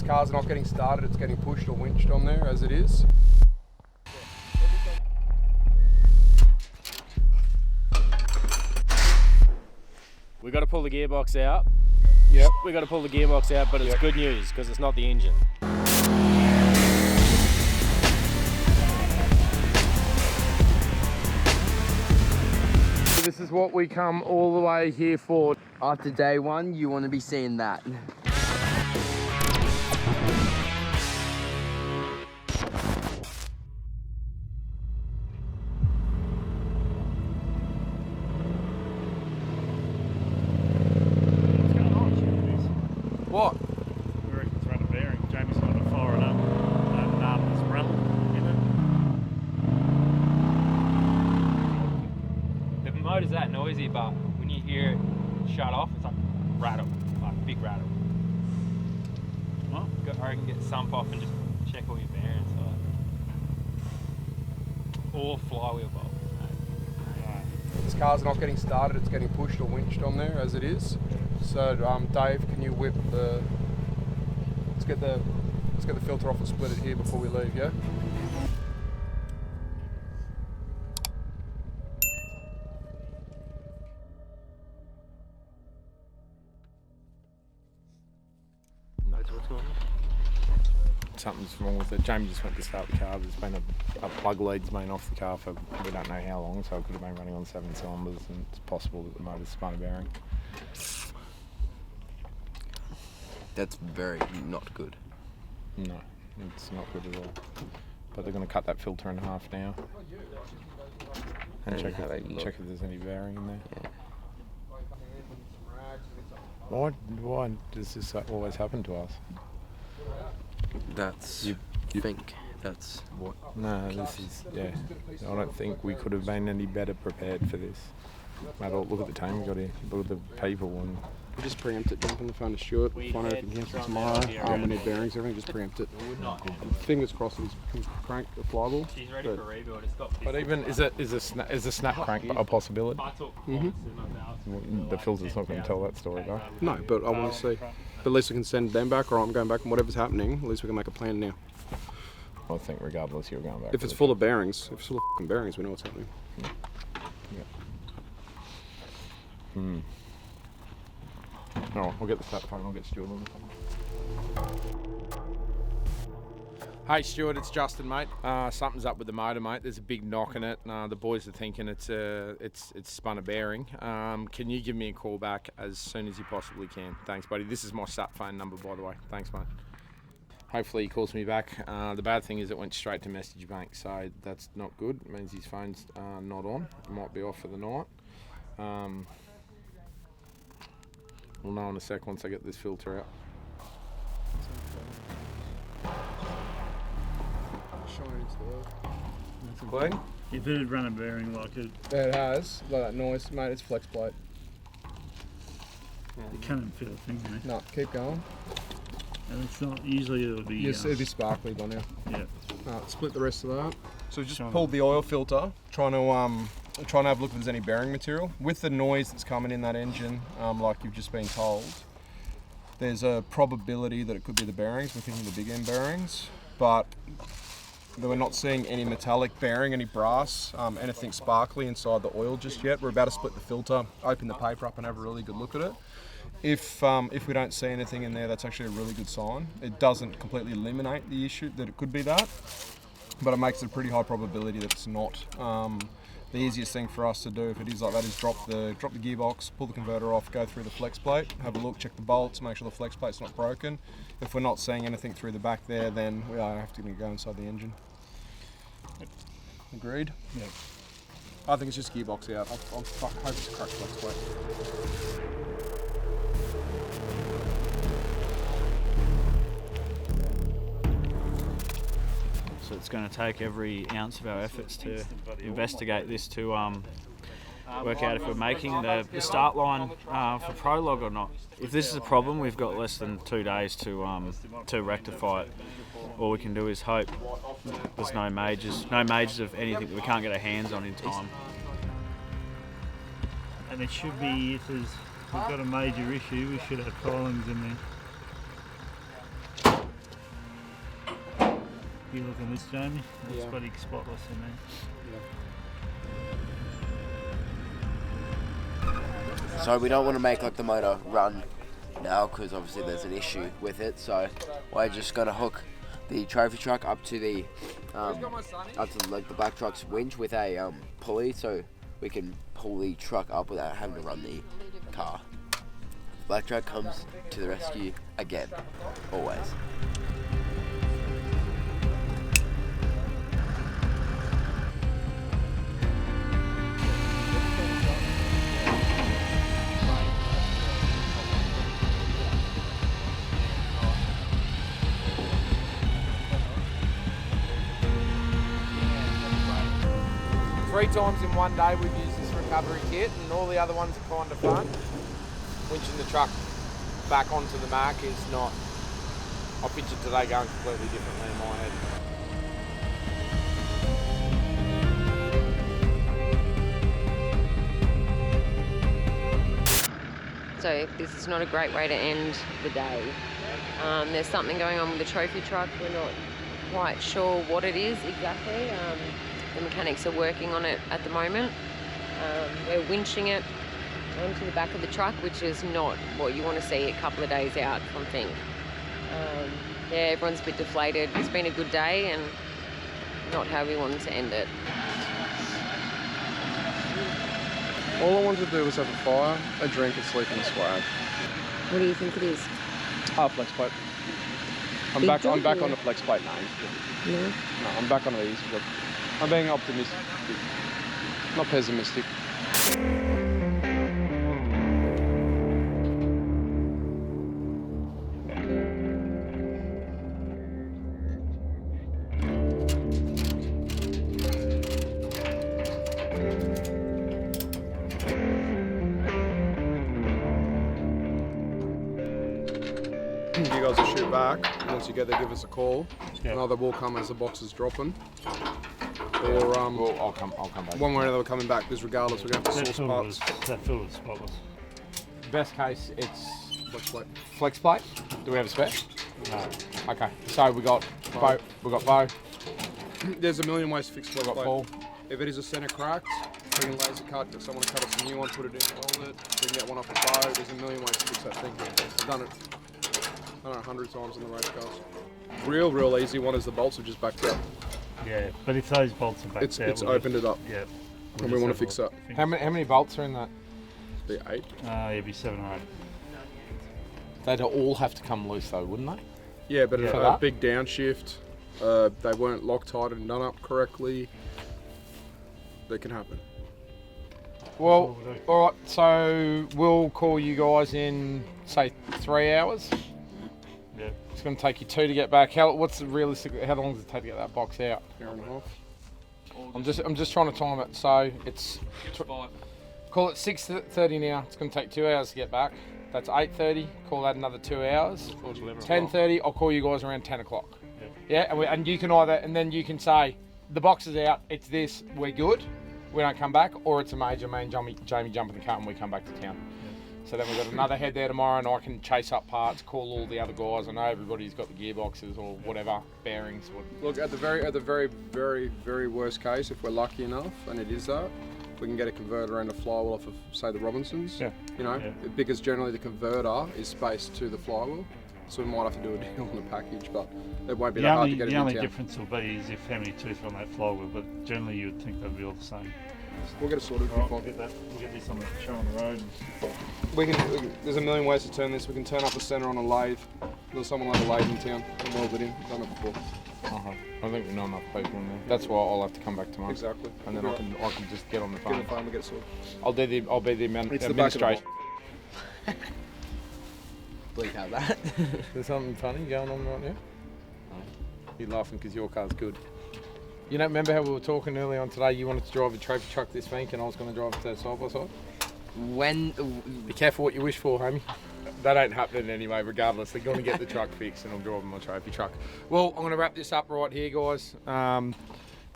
car's not getting started, it's getting pushed or winched on there as it is. We got to pull the gearbox out. Yep. We got to pull the gearbox out, but it's good news because it's not the engine. This is what we come all the way here for. After day one, you want to be seeing that. What? We reckon it's running bearing. Jamie's got to fire it up and it's running in The motor's that noisy, but when you hear it shut off, it's like rattle, like big rattle. Well, I can get sump off and just check all your bearings, or flywheel bolts. This car's not getting started, it's getting pushed or winched on there as it is. So Dave, can you whip the, let's get the filter off and split it here before we leave, yeah? Something's wrong with it. Jamie just went to start the car. There's been a plug lead's been off the car for we don't know how long, so it could have been running on 7 cylinders, and it's possible that the motor's spun a bearing. That's very not good. No, it's not good at all. But they're going to cut that filter in half now and check if there's any bearing in there. Yeah. Why does this always happen to us? That's Finke. That's what. No, this is, yeah. I don't think we could have been any better prepared for this. Mate, look at the team we got here. Look at the people. And We just preempt it, jump on the phone to Stuart, find out if he can cancel tomorrow. We need bearings, everything, just preempt it. Fingers crossed that he can crank the flywheel. She's ready for rebuild. It's got but even is a snap crank a possibility? The filter's not going to tell that story though. No, but I want to see. But at least we can send them back, or I'm going back, and whatever's happening, at least we can make a plan now. I think regardless you're going back. If it's full of bearings, if it's full of f***ing bearings, we know what's happening. Alright, I'll get the sat phone, I'll get Stuart on the phone. Hey Stuart, it's Justin, mate. Something's up with the motor, mate. There's a big knock in it. The boys are thinking it's spun a bearing. Can you give me a call back as soon as you possibly can? Thanks, buddy. This is my sat phone number, by the way. Thanks, mate. Hopefully he calls me back. The bad thing is it went straight to message bank, so that's not good. It means his phone's not on. It might be off for the night. We'll know in a sec once I get this filter out. Clean? if it had run a bearing like it, It has, like that noise, mate, it's flex plate. you can't feel a thing, mate. No, keep going. And it's not, usually it'll be... Yes, it'll be sparkly by now. Yeah. Split the rest of that. So we just Trying pulled the oil filter, trying to have a look if there's any bearing material. With the noise that's coming in that engine, like you've just been told, there's a probability that it could be the bearings. We're thinking the big end bearings, but we're not seeing any metallic bearing, any brass, anything sparkly inside the oil just yet. We're about to split the filter, open the paper up and have a really good look at it. If we don't see anything in there, that's actually a really good sign. It doesn't completely eliminate the issue that it could be that, but it makes it a pretty high probability that it's not. The easiest thing for us to do if it is like that is drop the gearbox, pull the converter off, go through the flex plate, have a look, check the bolts, make sure the flex plate's not broken. If we're not seeing anything through the back there, then we have to go inside the engine. Agreed? Yeah. I think it's just gearbox out. I hope it's a cracked flex plate. So it's going to take every ounce of our efforts to investigate this to work out if we're making the start line for prologue or not. If this is a problem, we've got less than 2 days to rectify it. All we can do is hope there's no majors of anything that we can't get our hands on in time. And it should be, if we've got a major issue, we should have filings in there. You look at this, Jamie. It's Yeah. pretty spotless in there. So we don't want to make like the motor run now because obviously there's an issue with it. So we're just gonna hook the trophy truck up to the like the black truck's winch with a pulley, so we can pull the truck up without having to run the car. The black truck comes to the rescue again, always. Three times in one day we've used this recovery kit, and all the other ones are kind of fun. Winching the truck back onto the mark is not. I pictured today going completely differently in my head. So this is not a great way to end the day. There's something going on with the trophy truck. We're not quite sure what it is exactly. The mechanics are working on it at the moment. We're winching it onto the back of the truck, which is not what you want to see a couple of days out from Finke. Yeah, everyone's a bit deflated. It's been a good day and not how we wanted to end it. All I wanted to do was have a fire, a drink, and sleep in the swag. What do you think it is? Flex plate. I'm Big back job, on or- the flex plate now. No? No, I'm back on these. But I'm being optimistic, not pessimistic. You guys will shoot back. Once you get there, give us a call. Yeah. Another will come as the box is dropping. Or I'll come back. one way or another, we're coming back because regardless, we're going to have to That source parts. fill was spotless. Best case, it's Flex plate. flex plate. Do we have a spare? No. Okay, so we got Bo. We got Bo. There's a million ways to fix We flex got plate. Paul. If it is a centre cracked, we can laser cut, get someone to cut us a new one, put it in, weld it. We can get one off a bow. There's a million ways to fix that thing. I've done it, I don't know, 100 times in the race cars. Real easy one is the bolts have just backed up. Yeah, but if those bolts are back It's there, we'll opened it up, Yeah. and we want to fix that. How many bolts are in that? Be 8. It'd be 7 or 8. They'd all have to come loose though, wouldn't they? Yeah, but Yeah. a For that? big downshift. They weren't Loctite and done up correctly. That can happen. Well, all right. So we'll call you guys in, say, 3 hours. Yeah. It's going to take you 2 to get back. What's the realistic? How long does it take to get that box out? Hour and a half. I'm just trying to time it. So it's call it 6:30 now. It's going to take 2 hours to get back. That's 8:30. Call that another 2 hours. 10:30. I'll call you guys around 10 o'clock. Yeah, and you can either, and then you can say the box is out. It's this. We're good. We don't come back, or it's a major. Me and Jamie jump in the car and we come back to town. So then we've got another head there tomorrow, and I can chase up parts, call all the other guys. I know everybody's got the gearboxes or whatever bearings. Look, at the very worst case, if we're lucky enough, and it is that, we can get a converter and a flywheel off of, say, the Robinsons. Yeah. You know, Yeah. because generally the converter is spaced to the flywheel, so we might have to do a deal on the package, but it won't be that hard to get it The in only town. difference will be is if how many teeth are on that flywheel, but generally you would think they'd be all the same. We'll get it sorted. All right, we'll get this on the show on the road. We can, there's a million ways to turn this. We can turn up a centre on a lathe. There's someone like a lathe in town and weld it in. Done it before. I think we know enough people in there. That's why I'll have to come back tomorrow. Exactly. And then I can just get on the Get on phone. the phone, we'll get it sorted. I'll be the It's the back of the administration. Bleak out that. There's something funny going on right now? You're laughing because your car's good. You don't remember how we were talking earlier on today? You wanted to drive a trophy truck this week and I was going to drive it side by side? When Be careful what you wish for, homie. That ain't happening anyway, regardless. They're going to get the truck fixed and I'm driving my trophy truck. Well, I'm going to wrap this up right here, guys.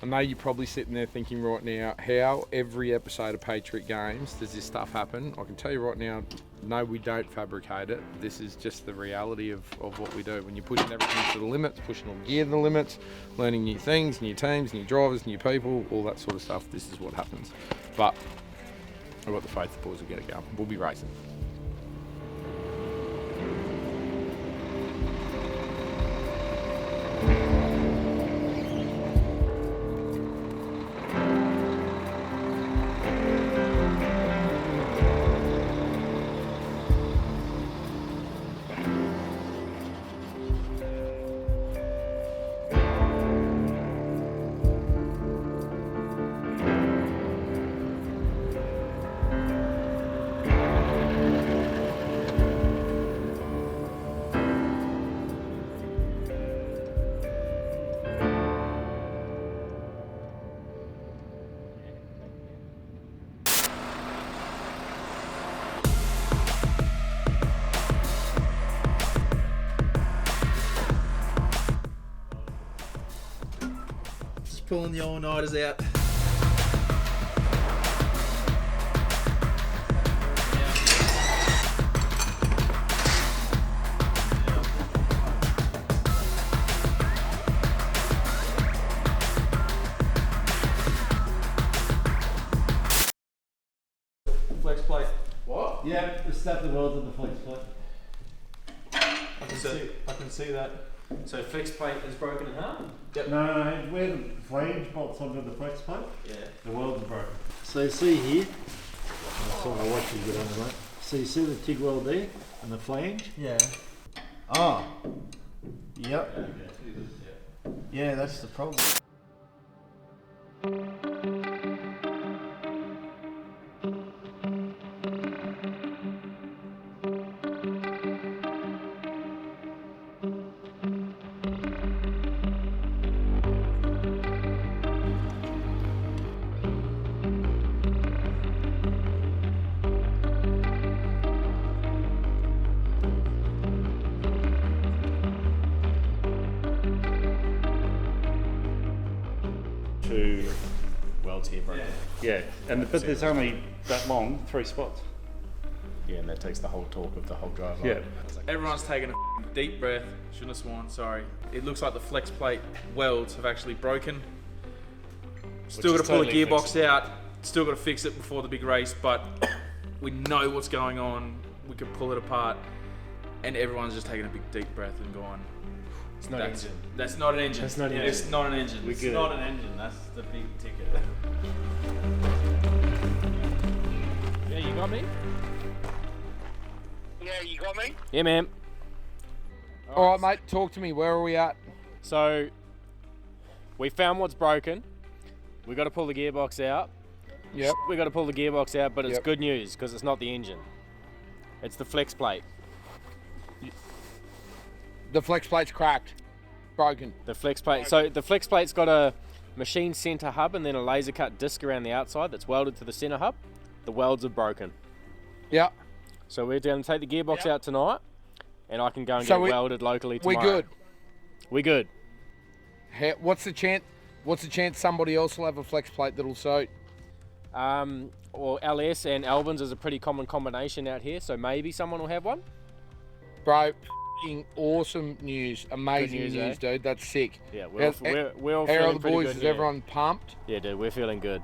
I know you're probably sitting there thinking right now, how every episode of Patriot games does this stuff happen? I can tell you right now, no, we don't fabricate it. This is just the reality of what we do. When you're pushing everything to the limits, pushing all gear to the limits, learning new things, new teams, new drivers, new people, all that sort of stuff, this is what happens. But I've got the faith the boys will get it going. We'll be racing. Pulling the all-nighters out. Flex plate. What? Yeah, just snap the welds on the flex plate. I can see that. So flex plate is broken in half? Yep. No, where the flange bolts onto the flex plate, Yeah. the welds are broken. So you see here, I'll watch you get on the mate. So you see the TIG weld there and the flange? Yeah. Ah. Yep. Yeah, that's the problem. Two Welds here broken. Yeah, but there's only that long, 3 spots. Yeah, and that takes the whole torque of the whole drive. Yeah. Everyone's taken a deep breath. Shouldn't have sworn, sorry. It looks like the flex plate welds have actually broken. Still got to pull the gearbox out. Still got to fix it before the big race, but we know what's going on. We can pull it apart. And everyone's just taking a big deep breath and going, It's not an engine. that's not an engine. That's not an It's not an engine. It's not an engine, that's the big ticket. Yeah, you got me? Yeah, you got me? Yeah, man. All right, mate, talk to me. Where are we at? So, we found what's broken. We got to pull the gearbox out. Yep. We got to pull the gearbox out, but it's Yep. good news because it's not the engine. It's the flex plate. The flex plate's cracked. Broken. The flex plate. So the flex plate's got a machine center hub and then a laser cut disc around the outside that's welded to the center hub. The welds are broken. Yeah. So we're going to take the gearbox out tonight, and I can go and So get we- it welded locally tomorrow. We good. We good. What's the chance? What's the chance somebody else will have a flex plate that'll suit? Or LS and Albans is a pretty common combination out here, so maybe someone will have one. Bro, f***ing awesome news. Amazing Good news, news, eh? dude. That's sick. Yeah, we're all How are feeling the pretty boys? good Is here. everyone pumped? Yeah, dude, we're feeling good.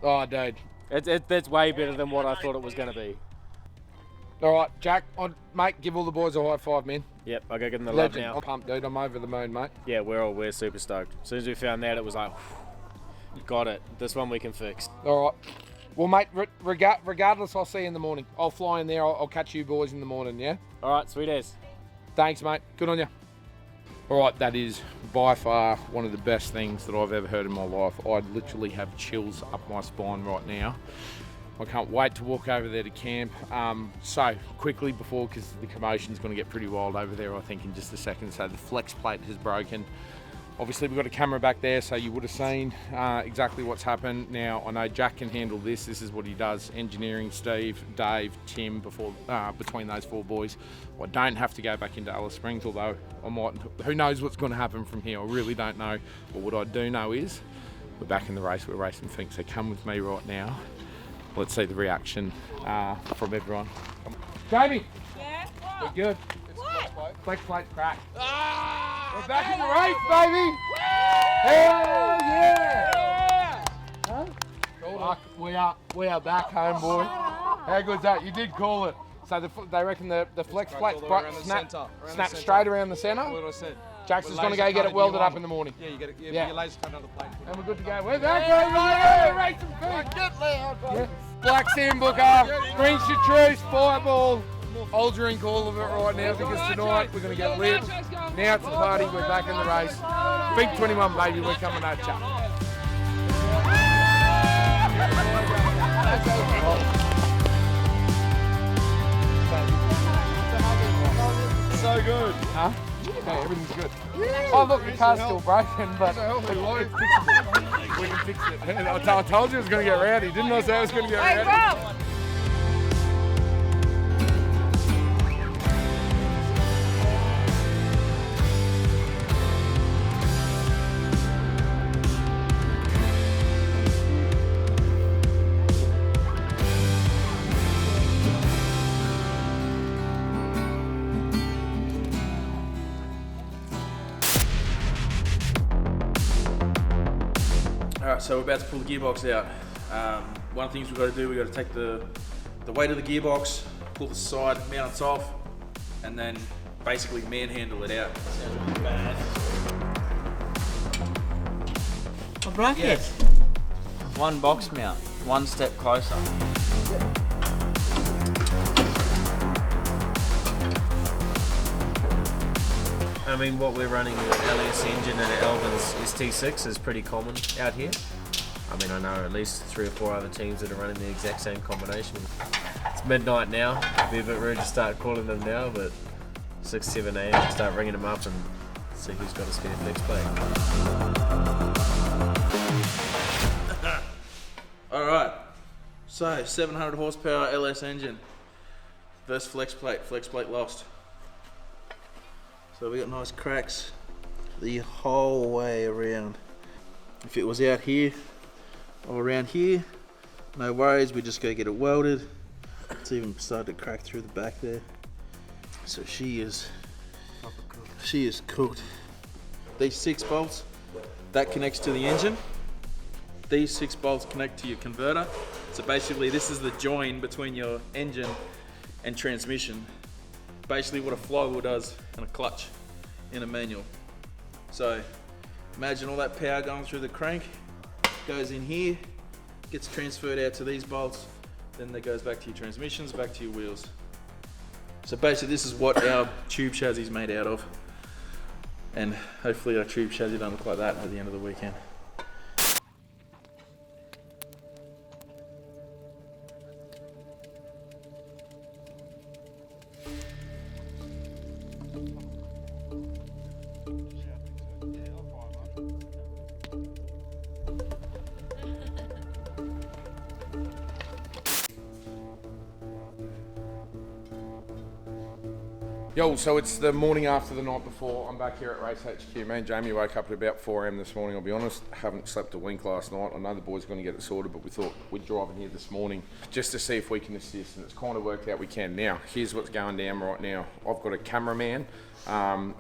Oh, dude. That's way better than what I thought it was going to be. All right, Jack, mate, give all the boys a high five, man. Yep, I'll go give them the Legend. love I'm now. pumped, dude. I'm over the moon, mate. Yeah, we're super stoked. As soon as we found that, it was like, got it. This one we can fix. All right. Well, mate, regardless, I'll see you in the morning. I'll fly in there. I'll catch you boys in the morning, yeah? All right, sweet as. Thanks, mate. Good on you. All right, that is by far one of the best things that I've ever heard in my life. I literally have chills up my spine right now. I can't wait to walk over there to camp. So, quickly before, because the commotion's going to get pretty wild over there, I think, in just a second. So, the flex plate has broken. Obviously, we've got a camera back there, so you would have seen exactly what's happened. Now, I know Jack can handle this. This is what he does. Engineering, Steve, Dave, Tim, between those 4 boys. I don't have to go back into Alice Springs, although I might. Who knows what's going to happen from here? I really don't know. But what I do know is We're back in the race. We're racing Finke. So come with me right now. Let's see the reaction from everyone. Jamie. Yeah. We're good. What? Flex plate crack. We're back in the race, baby. Hell yeah! Huh? Fuck, we are back home, boy. How good's that? You did call it. So they reckon the flex plate snap straight around the centre. What I said. Jackson's going to go get it welded up in the morning. Yeah, you get it. Yeah, your laser cut on the plate. And we're good to go. We're back, baby. Racing Finke. Get loud, yeah. Black Sandbooker, green chartreuse, fireball. I'll drink all of it right now because tonight we're going to get lit. Now it's a party. We're back in the race. Finke 21, baby. We're coming at you. So good. Huh? Yeah, everything's good. Oh look, the car's still broken, but it's fixable. We can fix it. I told you it was going to get rowdy, didn't I say it was going to get rowdy? Rob! Alright, so we're about to pull the gearbox out. One of the things we've got to do, we've got to take the weight of the gearbox, pull the side, mount it off, and then basically manhandle it out. I broke it. One box mount, one step closer. I mean, what we're running with LS engine and an Elvin's ST6 is pretty common out here. I mean, I know at least 3 or 4 other teams that are running the exact same combination. It's midnight now. It'd be a bit rude to start calling them now, but 6, 7 a.m. start ringing them up and see who's got a spare flex plate. Alright, so 700 horsepower LS engine versus flex plate lost. So we got nice cracks the whole way around. If it was out here or around here, no worries, we just go get it welded. It's even started to crack through the back there. So she is cooked. These 6 bolts, that connects to the engine. These 6 bolts connect to your converter. So basically this is the join between your engine and transmission. Basically what a flywheel does and a clutch in a manual. So imagine all that power going through the crank, goes in here, gets transferred out to these bolts, then that goes back to your transmissions, back to your wheels. So basically this is what our tube chassis is made out of. And hopefully our tube chassis don't look like that at the end of the weekend. Yo, so it's the morning after the night before. I'm back here at Race HQ. Me and Jamie woke up at about 4 a.m. this morning, I'll be honest. Haven't slept a wink last night. I know the boys are going to get it sorted, but we thought we'd drive in here this morning just to see if we can assist, and it's kind of worked out we can. Now, here's what's going down right now. I've got a cameraman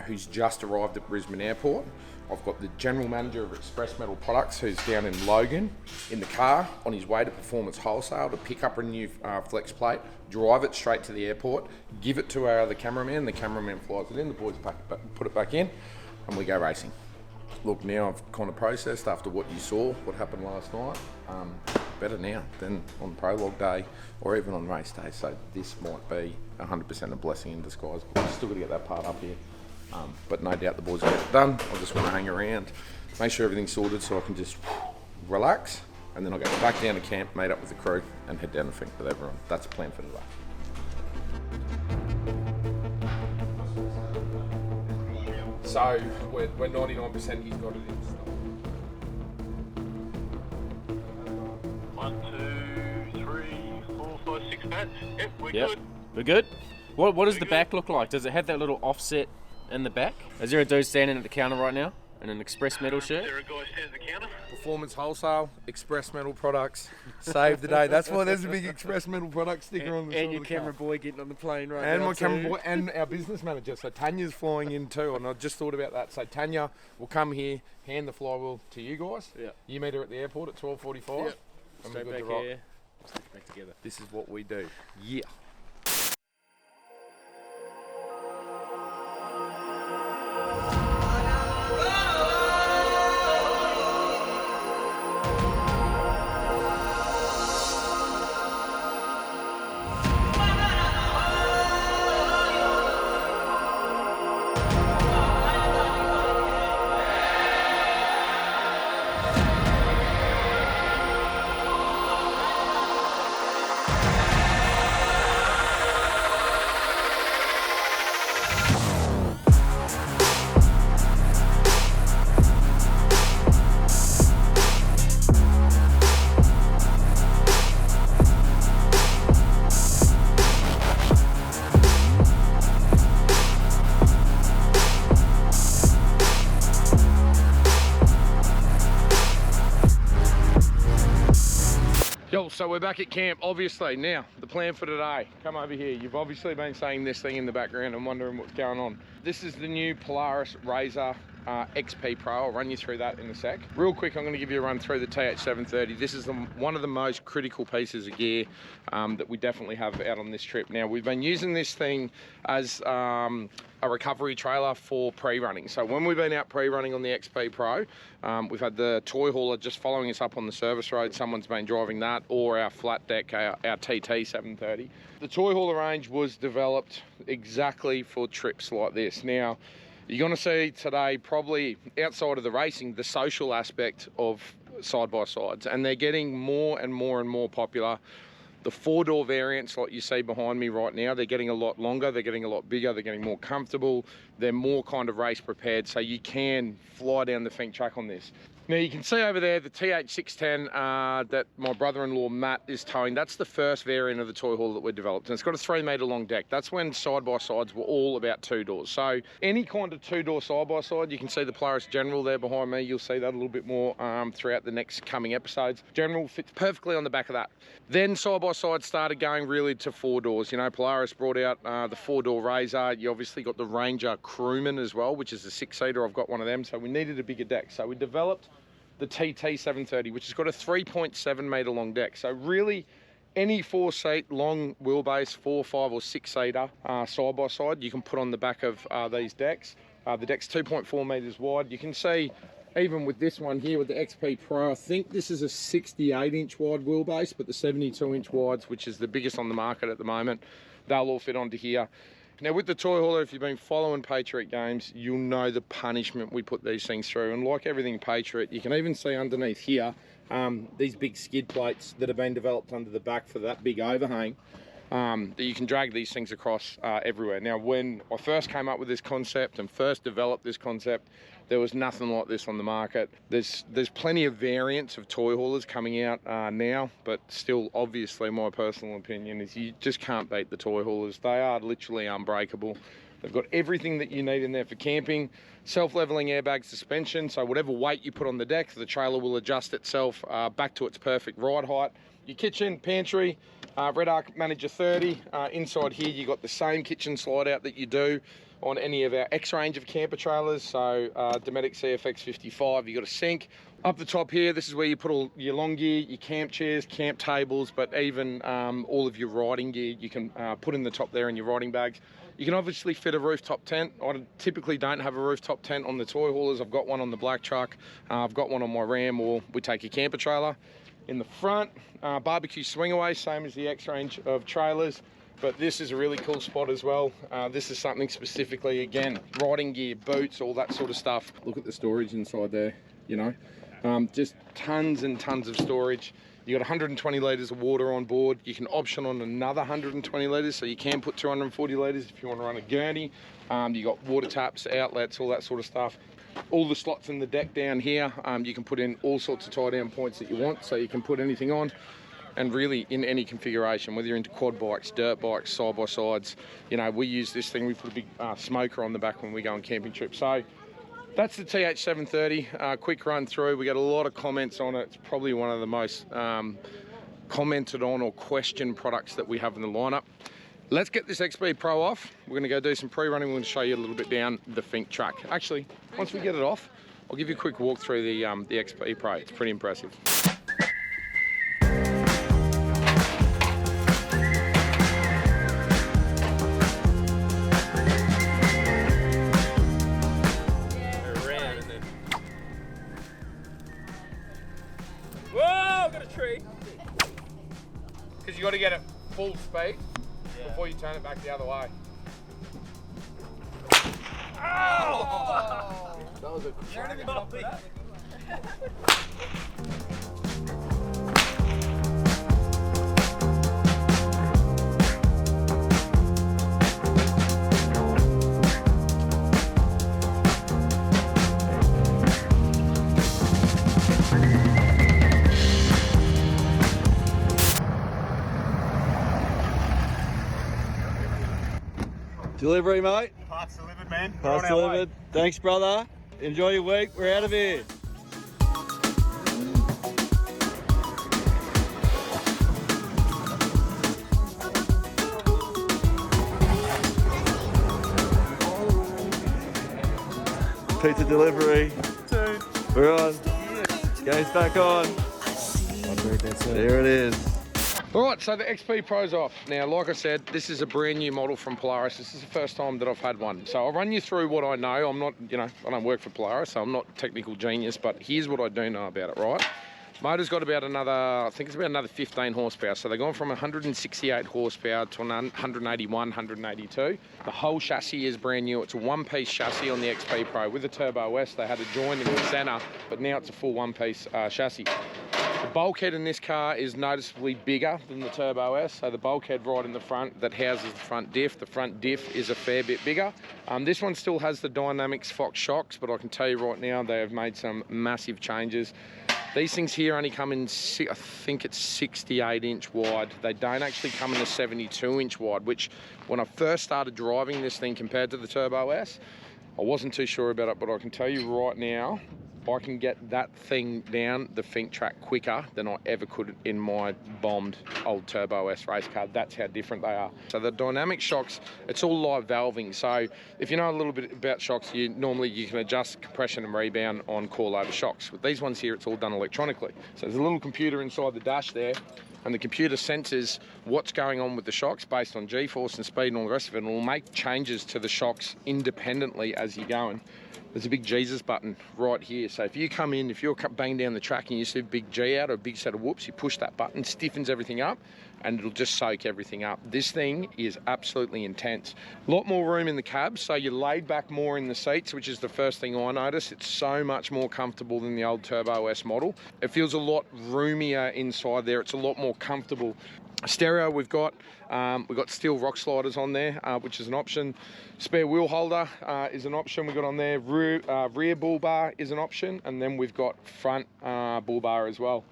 who's just arrived at Brisbane Airport. I've got the general manager of Express Metal Products who's down in Logan in the car on his way to Performance Wholesale to pick up a new flex plate, drive it straight to the airport, give it to our other cameraman. The cameraman flies it in, the boys put it back in, and we go racing. Look, now I've kind of processed after what you saw, what happened last night. Better now than on prologue day or even on race day. So this might be 100% a blessing in disguise. We've still got to get that part up here. But no doubt the boys will get it done. I just want to hang around, make sure everything's sorted so I can just relax, and then I'll go back down to camp, meet up with the crew, and head down to Finke with everyone. That's the plan for today. So we're 99% he's got it in stock. 1, 2, 3, 4, 5, 6 mats. Yep, we're good. We're good? What does the back look like? Does it have that little offset in the back? Is there a dude standing at the counter right now? and an Express Metal shirt. There are guys at the counter. Performance Wholesale, Express Metal Products, save the day. That's why there's a big Express Metal Product sticker on the side And your of the camera car. boy getting on the plane right And now my camera too. boy and our business manager. So Tanya's flying in too, and I just thought about that. So Tanya will come here, hand the flywheel to you guys. Yeah. You meet her at the airport at 12:45. Yep. And Straight we're good back to rock. here. Stick back together. This is what we do. Yeah. Yo, so we're back at camp, obviously. Now, the plan for today, come over here. You've obviously been saying this thing in the background and wondering what's going on. This is the new Polaris RZR XP Pro. I'll run you through that in a sec. Real quick, I'm going to give you a run through the TH730. This is one of the most critical pieces of gear that we definitely have out on this trip. Now, we've been using this thing as a recovery trailer for pre-running. So when we've been out pre-running on the XP Pro, we've had the toy hauler just following us up on the service road. Someone's been driving that, or our flat deck, our TT730. The toy hauler range was developed exactly for trips like this. Now, you're going to see today, probably outside of the racing, the social aspect of side-by-sides, and they're getting more and more and more popular. The four-door variants, like you see behind me right now, they're getting a lot longer, they're getting a lot bigger, they're getting more comfortable, they're more kind of race prepared, so you can fly down the Finke track on this. Now you can see over there the TH610 that my brother-in-law Matt is towing. That's the first variant of the toy hauler that we developed, and it's got a 3-metre long deck. That's when side-by-sides were all about 2 doors. So any kind of 2-door side-by-side, you can see the Polaris General there behind me. You'll see that a little bit more throughout the next coming episodes. General fits perfectly on the back of that. Then side-by-side started going really to 4 doors. You know, Polaris brought out the 4-door RZR. You obviously got the Ranger Crewman as well, which is a 6-seater. I've got one of them, so we needed a bigger deck. So we developed the TT730, which has got a 3.7-metre long deck. So really, any 4-seat long wheelbase, 4, 5 or 6-seater side-by-side, you can put on the back of these decks. The deck's 2.4 metres wide. You can see, even with this one here with the XP Pro, I think this is a 68-inch wide wheelbase, but the 72-inch wides, which is the biggest on the market at the moment, they'll all fit onto here. Now with the toy hauler, if you've been following Patriot games, you'll know the punishment we put these things through. And like everything Patriot, you can even see underneath here, these big skid plates that have been developed under the back for that big overhang, that you can drag these things across everywhere. Now when I first came up with this concept and first developed this concept, there was nothing like this on the market. There's plenty of variants of toy haulers coming out now, but still, obviously, my personal opinion is you just can't beat the toy haulers. They are literally unbreakable. They've got everything that you need in there for camping. Self-leveling airbag suspension, so whatever weight you put on the deck, the trailer will adjust itself back to its perfect ride height. Your kitchen, pantry, Red Arc Manager 30. Inside here, you got the same kitchen slide out that you do on any of our X range of camper trailers. So Dometic CFX 55, you got a sink. Up the top here, this is where you put all your long gear, your camp chairs, camp tables, but even all of your riding gear you can put in the top there in your riding bags. You can obviously fit a rooftop tent. I typically don't have a rooftop tent on the toy haulers. I've got one on the black truck. I've got one on my Ram, or we take a camper trailer. In the front, barbecue swing away, same as the X range of trailers. But this is a really cool spot as well. This is something specifically, again, riding gear, boots, all that sort of stuff. Look at the storage inside there, you know. Just tons and tons of storage. You got 120 litres of water on board. You can option on another 120 litres, so you can put 240 litres if you want to run a gurney. You got water taps, outlets, all that sort of stuff. All the slots in the deck down here, you can put in all sorts of tie down points that you want, so you can put anything on. And really in any configuration, whether you're into quad bikes, dirt bikes, side-by-sides, you know, we use this thing, we put a big smoker on the back when we go on camping trips. So That's the TH730, quick run through. We got a lot of comments on it. It's probably one of the most commented on or questioned products that we have in the lineup. Let's get this XP Pro off. We're gonna go do some pre-running. We're gonna show you a little bit down the Finke track. Actually, once we get it off, I'll give you a quick walk through the XP Pro. It's pretty impressive. Whoa, got a tree. Because you got to get it full speed before you turn it back the other way. Oh! That was a Delivery, mate. Parts delivered, man. Parts delivered. Thanks, brother. Enjoy your week. We're out of here. Pizza delivery. We're on. Game's back on. There it is. All right, so the XP Pro's off. Now, like I said, this is a brand new model from Polaris. This is the first time that I've had one. So I'll run you through what I know. I'm not, I don't work for Polaris, so I'm not a technical genius, but here's what I do know about it, right? Motor's got about another, I think it's about another 15 horsepower. So they've gone from 168 horsepower to 181, 182. The whole chassis is brand new. It's a one-piece chassis on the XP Pro. With the Turbo S, they had a joint in the center, but now it's a full one-piece chassis. The bulkhead in this car is noticeably bigger than the Turbo S. So the bulkhead right in the front that houses the front diff is a fair bit bigger. This one still has the Dynamics Fox shocks, but I can tell you right now, they have made some massive changes. These things here only come in, I think it's 68 inch wide. They don't actually come in a 72 inch wide, which when I first started driving this thing compared to the Turbo S, I wasn't too sure about it, but I can tell you right now, I can get that thing down the Finke track quicker than I ever could in my bombed old Turbo S race car. That's how different they are. So the dynamic shocks, it's all live valving. So if you know a little bit about shocks, you can adjust compression and rebound on coil-over shocks. With these ones here, it's all done electronically. So there's a little computer inside the dash there, and the computer senses what's going on with the shocks based on G-force and speed and all the rest of it, and it will make changes to the shocks independently as you're going. There's a big Jesus button right here. So if you come in, if you're banging down the track and you see a big G out or a big set of whoops, you push that button, stiffens everything up, and it'll just soak everything up. This thing is absolutely intense. A lot more room in the cab, so you're laid back more in the seats, which is the first thing I noticed. It's so much more comfortable than the old Turbo S model. It feels a lot roomier inside there. It's a lot more comfortable. Stereo we've got steel rock sliders on there, which is an option. Spare wheel holder is an option we got on there. Rear bull bar is an option, and then we've got front bull bar as well.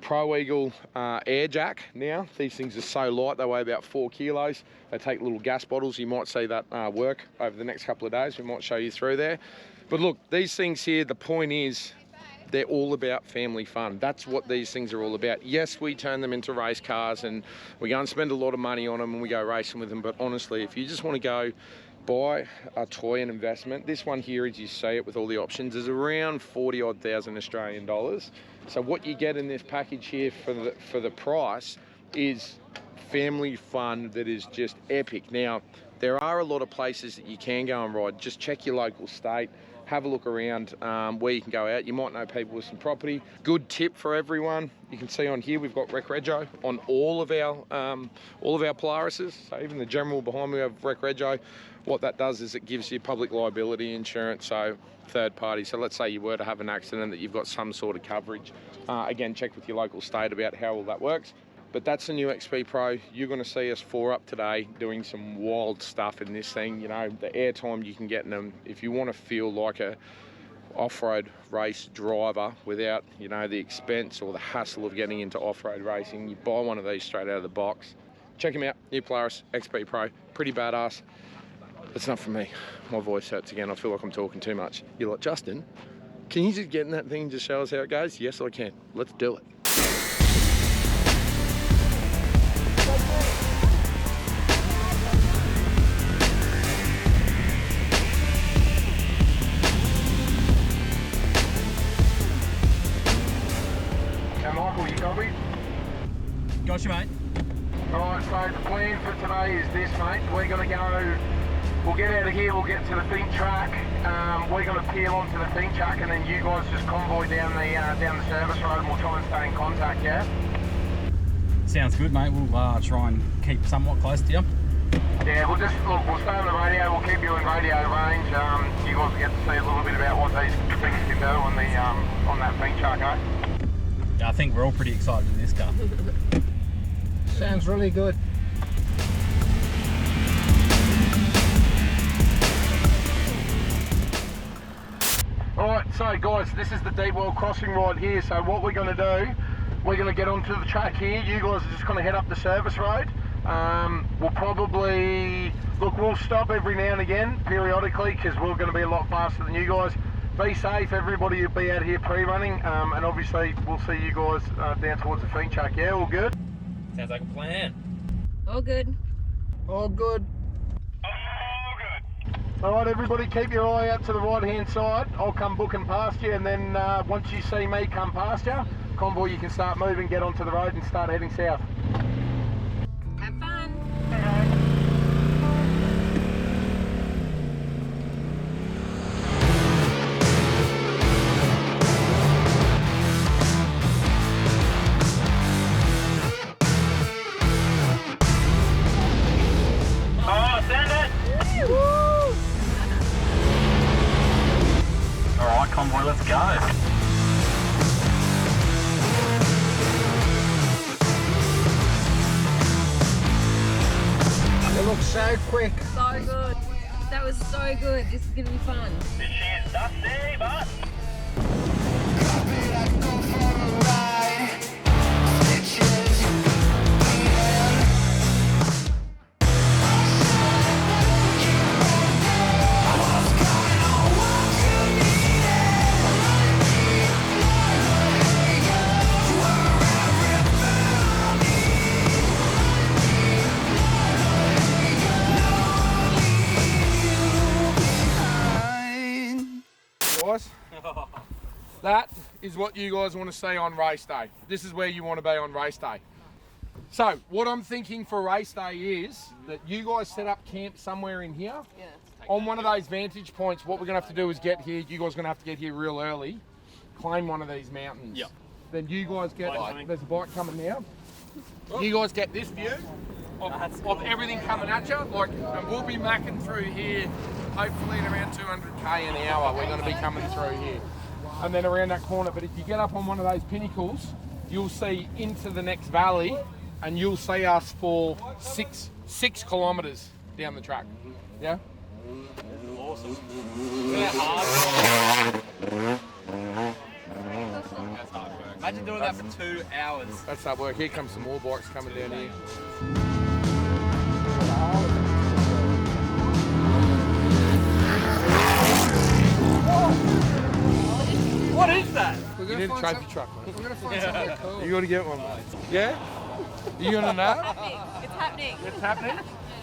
Pro Eagle air jack now. These things are so light, they weigh about 4 kilos. They take little gas bottles. You might see that work over the next couple of days. We might show you through there. But look, these things here, the point is, they're all about family fun. That's what these things are all about. Yes, we turn them into race cars and we go and spend a lot of money on them and we go racing with them. But honestly, if you just want to go buy a toy and investment, this one here, as you see it with all the options, is around 40,000 Australian dollars. So what you get in this package here for the price is family fun that is just epic. Now, there are a lot of places that you can go and ride. Just check your local state. Have a look around where you can go out. You might know people with some property. Good tip for everyone. You can see on here we've got Rec Rego on all of our Polarises. So even the general behind me, we have Rec Rego. What that does is it gives you public liability insurance, so third party. So let's say you were to have an accident, that you've got some sort of coverage. Again, check with your local state about how all that works. But that's the new XP Pro. You're going to see us 4 up today doing some wild stuff in this thing. You know, the airtime you can get in them. If you want to feel like a off-road race driver without, you know, the expense or the hassle of getting into off-road racing, you buy one of these straight out of the box. Check them out. New Polaris XP Pro. Pretty badass. It's not for me. My voice hurts again. I feel like I'm talking too much. You're like, Justin, can you just get in that thing and just show us how it goes? Yes, I can. Let's do it. Michael, you copy? Gotcha, mate. Alright, so the plan for today is this, mate. We're going to go, we'll get out of here, we'll get to the Finke track. We're going to peel onto the Finke track, and then you guys just convoy down the service road, and we'll try and stay in contact, yeah? Sounds good, mate. We'll try and keep somewhat close to you. Yeah, we'll just, look, we'll stay on the radio, we'll keep you in radio range. You guys will get to see a little bit about what these things can do on that Finke track, eh? I think we're all pretty excited in this car. Sounds really good. Alright, so guys, this is the deep well crossing right here. So what we're going to do, we're going to get onto the track here. You guys are just going to head up the service road. We'll probably, look, we'll stop every now and again, periodically, because we're going to be a lot faster than you guys. Be safe, everybody will be out here pre-running, and obviously we'll see you guys down towards the Finke track. Yeah, all good? Sounds like a plan. All good. All good. Alright, everybody, keep your eye out to the right-hand side. I'll come booking past you, and then once you see me come past you, Convoy, you can start moving, get onto the road and start heading south. Have fun. Alright, Convoy, let's go. You look so quick. So good. That was so good. This is going to be fun. This is dusty, but... That is what you guys want to see on race day. This is where you want to be on race day. So what I'm thinking for race day is that you guys set up camp somewhere in here. Yeah. On one of those vantage points, what we're going to have to do is get here. You guys are going to have to get here real early, claim one of these mountains. Yep. Then you guys get, there's a bike coming now. You guys get this view of everything coming at you. Like, and we'll be macking through here, hopefully at around 200k an hour. We're going to be coming through here. And then around that corner. But if you get up on one of those pinnacles, you'll see into the next valley, and you'll see us for six kilometres down the track. Yeah? Awesome. Imagine doing that for 2 hours. That's that work. Here comes some more bikes coming down here. What is that? You need a trophy truck, mate. We're going to find something cool. You got to get one, mate. Yeah? You going to know? It's happening. It's happening?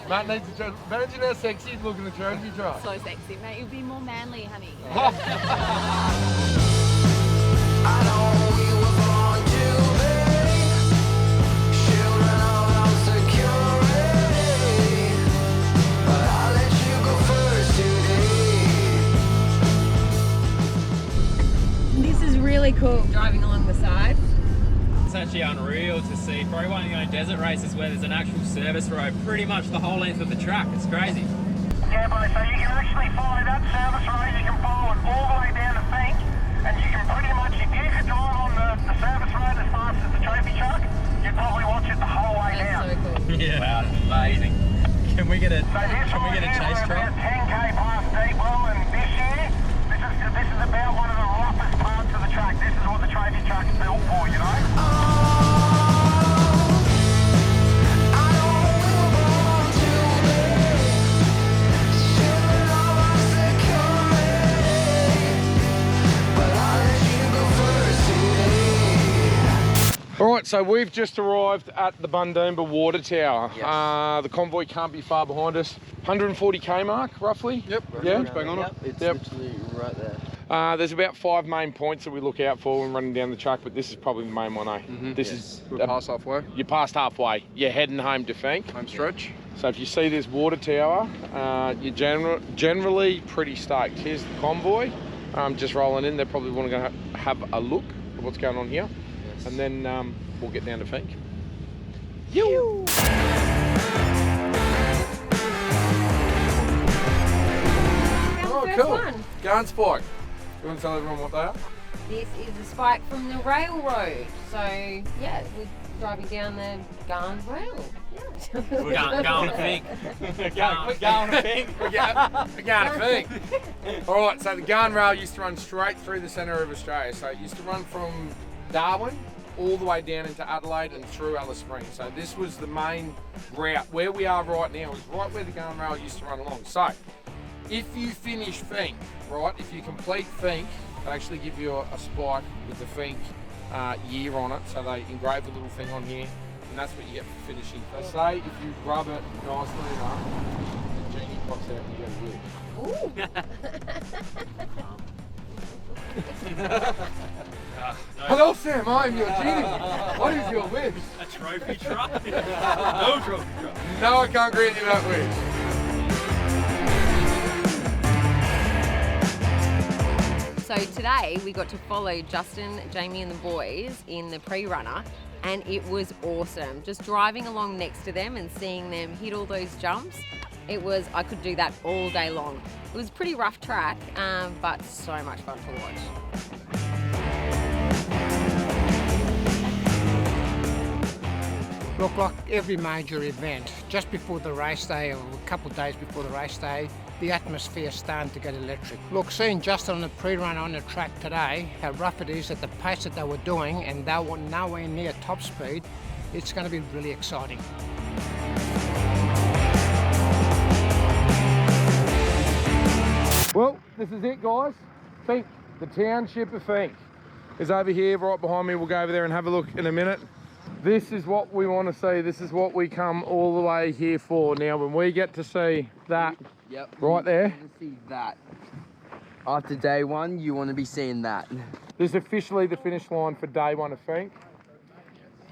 Matt needs a trophy. Imagine how sexy he's looking at a trophy truck. So sexy, mate. You'll be more manly, honey. I know we were born to be children of our security, but I'll let you go first today. This is really cool, driving along the side. It's actually unreal to see. Probably one of the only desert races where there's an actual service road pretty much the whole length of the track. It's crazy. Yeah, buddy, so you can actually follow that service road, you can follow it all the way down to Finke, and you can pretty much, if you could drive on the service road as fast as the trophy truck, you'd probably watch it the whole way down. So cool. Yeah. Wow, amazing. Can we get a chase truck? About 10k past deep well, and this year, this is about one of the roughest parts of the track. This is what the trophy truck's built for, you know? I know we were born to be so we've just arrived at the Bundoomba Water Tower. Yes. The Convoy can't be far behind us. 140k mark, roughly. Yep. Yeah. Bang on it. It's Yep. literally right there. There's about 5 main points that we look out for when running down the track, but this is probably the main one, eh? This is We're past halfway. you're past halfway. You're heading home to Finke. Home stretch. So if you see this water tower, you're generally pretty stoked. Here's the Convoy, just rolling in. They're probably going to have a look at what's going on here, and then we'll get down to Finke. You. Oh, cool. Garn spike. You want to tell everyone what they are? This is a spike from the railroad. So, yeah, we're driving down the Garn rail. Yeah. We're going to Finke. We're going to Finke. All right, so the Garn rail used to run straight through the centre of Australia. So it used to run from Darwin all the way down into Adelaide and through Alice Springs. So this was the main route. Where we are right now is right where the Garn rail used to run along. So if you finish Finke, right, if you complete Finke, they actually give you a spike with the Finke year on it. So they engrave a little thing on here, and that's what you get for finishing. They say if you rub it nicely enough, the genie pops out and you get a Hello, Sam. I'm your genie. What is your wish? A trophy truck? No trophy truck. No, I can't grant you that wish. So today we got to follow Justin, Jamie and the boys in the pre-runner, and it was awesome. Just driving along next to them and seeing them hit all those jumps, I could do that all day long. It was a pretty rough track, but so much fun to watch. Look, like every major event, just before the race day or a couple of days before the race day, the atmosphere is starting to get electric. Look, seeing Justin on the pre-run on the track today, how rough it is at the pace that they were doing, and they were nowhere near top speed, it's going to be really exciting. Well, this is it, guys. Finke, the township of Finke is over here right behind me. We'll go over there and have a look in a minute. This is what we want to see. This is what we come all the way here for. Now, when we get to see that right there. You want to see that. After day one, you want to be seeing that. This is officially the finish line for day one of Finke.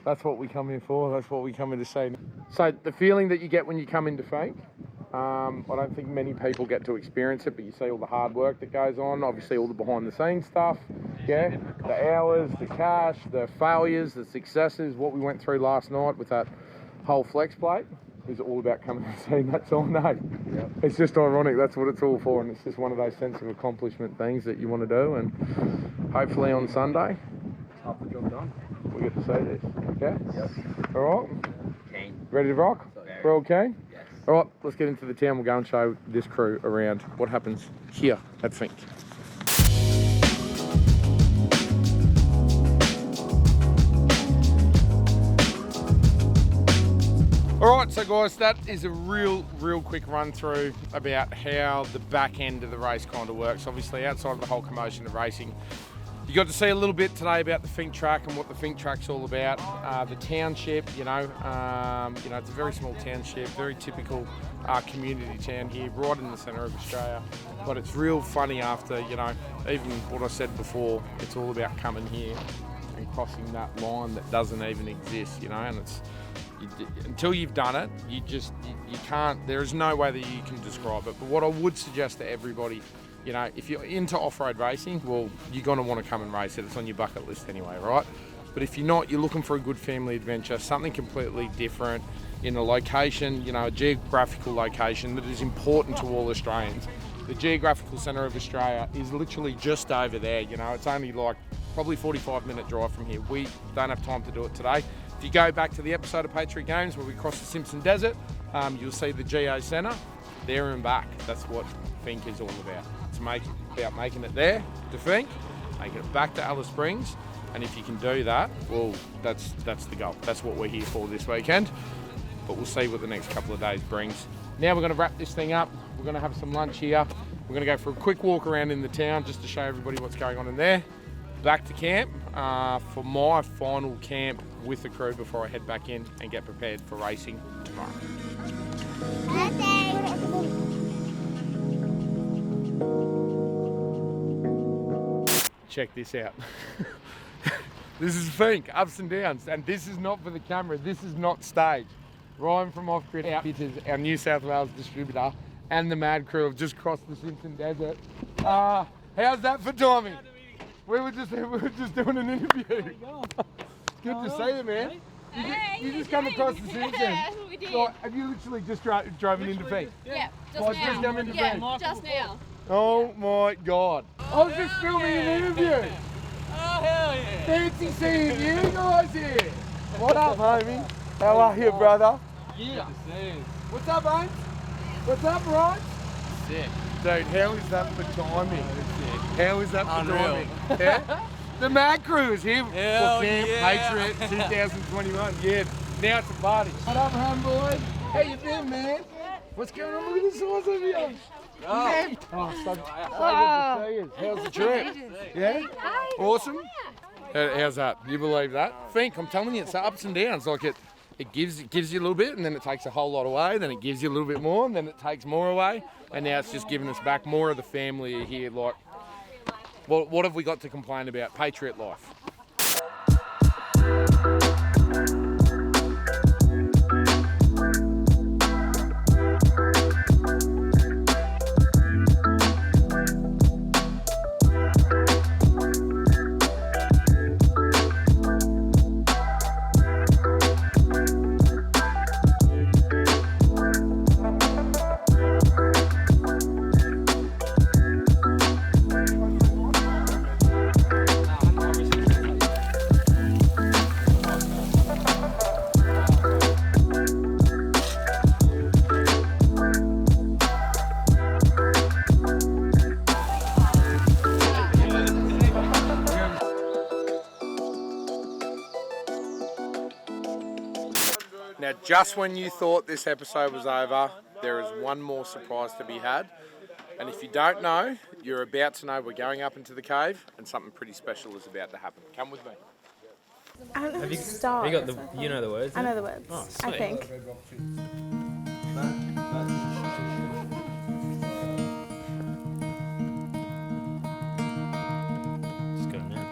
That's what we come here for. That's what we come here to see. So the feeling that you get when you come into Finke, I don't think many people get to experience it, but you see all the hard work that goes on, obviously all the behind the scenes stuff, yeah, the hours, the cash, the failures, the successes, what we went through last night with that whole flex plate is all about coming and seeing that all night. Yep. It's just ironic, that's what it's all for, and it's just one of those sense of accomplishment things that you want to do, and hopefully on Sunday, half the job done. We get to see this, okay? Yep. All right? Keen. Ready to rock? We're all keen? Yes. All right, let's get into the town. We'll go and show this crew around what happens here at Finke. All right, so guys, that is a real quick run through about how the back end of the race kind of works. Obviously, outside of the whole commotion of racing, you got to see a little bit today about the Finke track and what the Finke track's all about. The township, it's a very small township, very typical community town here, right in the centre of Australia. But it's real funny after, even what I said before, it's all about coming here and crossing that line that doesn't even exist, and it's, until you've done it, you can't, there is no way that you can describe it. But what I would suggest to everybody, if you're into off-road racing, well, you're going to want to come and race it. It's on your bucket list anyway, right? But if you're not, you're looking for a good family adventure, something completely different in a location, a geographical location that is important to all Australians. The geographical centre of Australia is literally just over there, it's only like probably 45-minute drive from here. We don't have time to do it today. If you go back to the episode of Patriot Games where we crossed the Simpson Desert, you'll see the Geo Centre there and back. That's what Finke is all about. It's about making it there to Finke, making it back to Alice Springs, and if you can do that, well, that's the goal. That's what we're here for this weekend, but we'll see what the next couple of days brings. Now we're going to wrap this thing up. We're going to have some lunch here. We're going to go for a quick walk around in the town just to show everybody what's going on in there. Back to camp for my final camp with the crew before I head back in and get prepared for racing tomorrow. Check this out. This is Finke, ups and downs, and this is not for the camera, this is not staged. Ryan from Off Grid Outfitters, our New South Wales distributor, and the Mad Crew have just crossed the Simpson Desert. How's that for timing? We were just doing an interview. Good to see you, man. You just come across the Simpsons. Yeah, we did. Like, have you literally just driven into Finke? Yeah, Just come into Finke? just now. Oh my God. I was just filming an interview. Oh, hell yeah. Fancy seeing you guys here. What up, homie? How are you, brother? Yeah. What's up, mate? What's up, Ryan? Sick. Dude, how is that for timing? How is that for Unreal. timing? Yeah? The Mad Crew is here Hell for Camp yeah. Patriot 2021. Yeah, now it's a party. What up, homeboy? How you been, man? What's going on? Look at the size of you. Man. Oh, so good to see you. How's the trip? Yeah? Awesome? How's that? You believe that? Finke, I'm telling you, it's ups and downs. Like it gives you a little bit, and then it takes a whole lot away. Then it gives you a little bit more, and then it takes more away. And now it's just giving us back more of the family here. Like, what have we got to complain about? Patriot life. Now, just when you thought this episode was over, there is one more surprise to be had. And if you don't know, you're about to know we're going up into the cave and something pretty special is about to happen. Come with me. I don't know Have how you, to start. have you got the? You know the words. I know the words. Oh, I sweet. think. Just go now.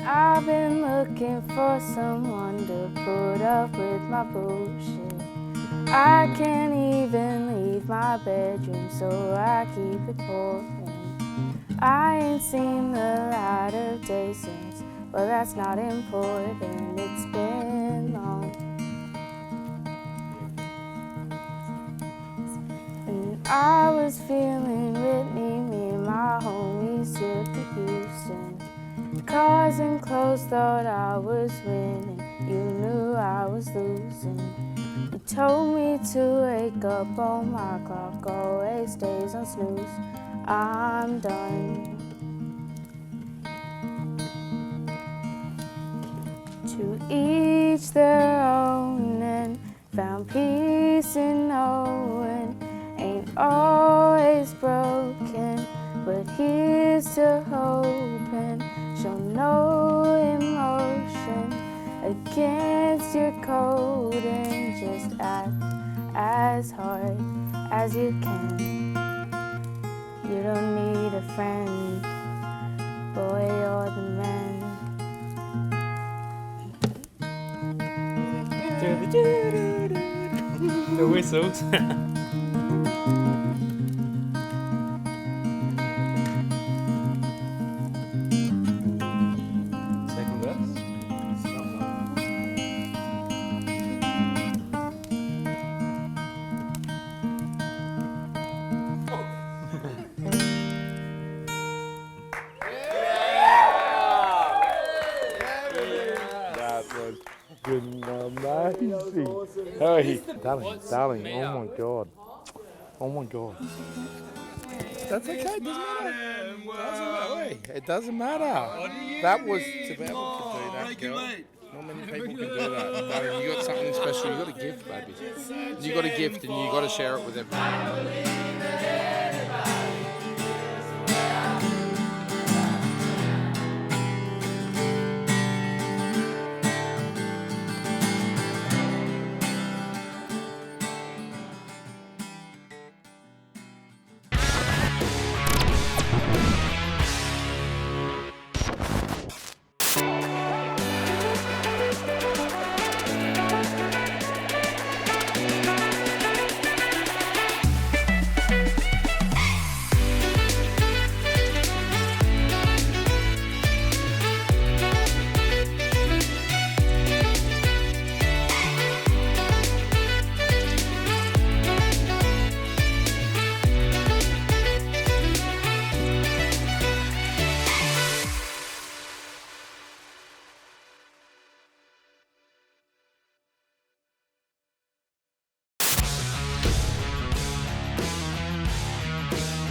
I've been looking for someone to put up with my bullshit. I can't even leave my bedroom, so I keep it boring. I ain't seen the light of day since, well, that's not important. It's been long. And I was feeling Whitney, me and my homies took to Houston. Cars and clothes thought I was winning, you knew I was losing. You told me to wake up on my clock, always stays on snooze. I'm done. To each their own, and found peace in knowing ain't always broken, but here's to hoping show no emotion against your coding. Just act as hard as you can. You don't need a friend, boy, you're the man. The whistles. Second verse. That was good and amazing. Hey, darling, oh my God. Oh my God. That's okay, it doesn't matter. It doesn't matter. That was to be able to do that, girl. Not many people can do that. Darling, you got something special. You got a gift, baby. You got a gift and you got to share it with everyone. Bye.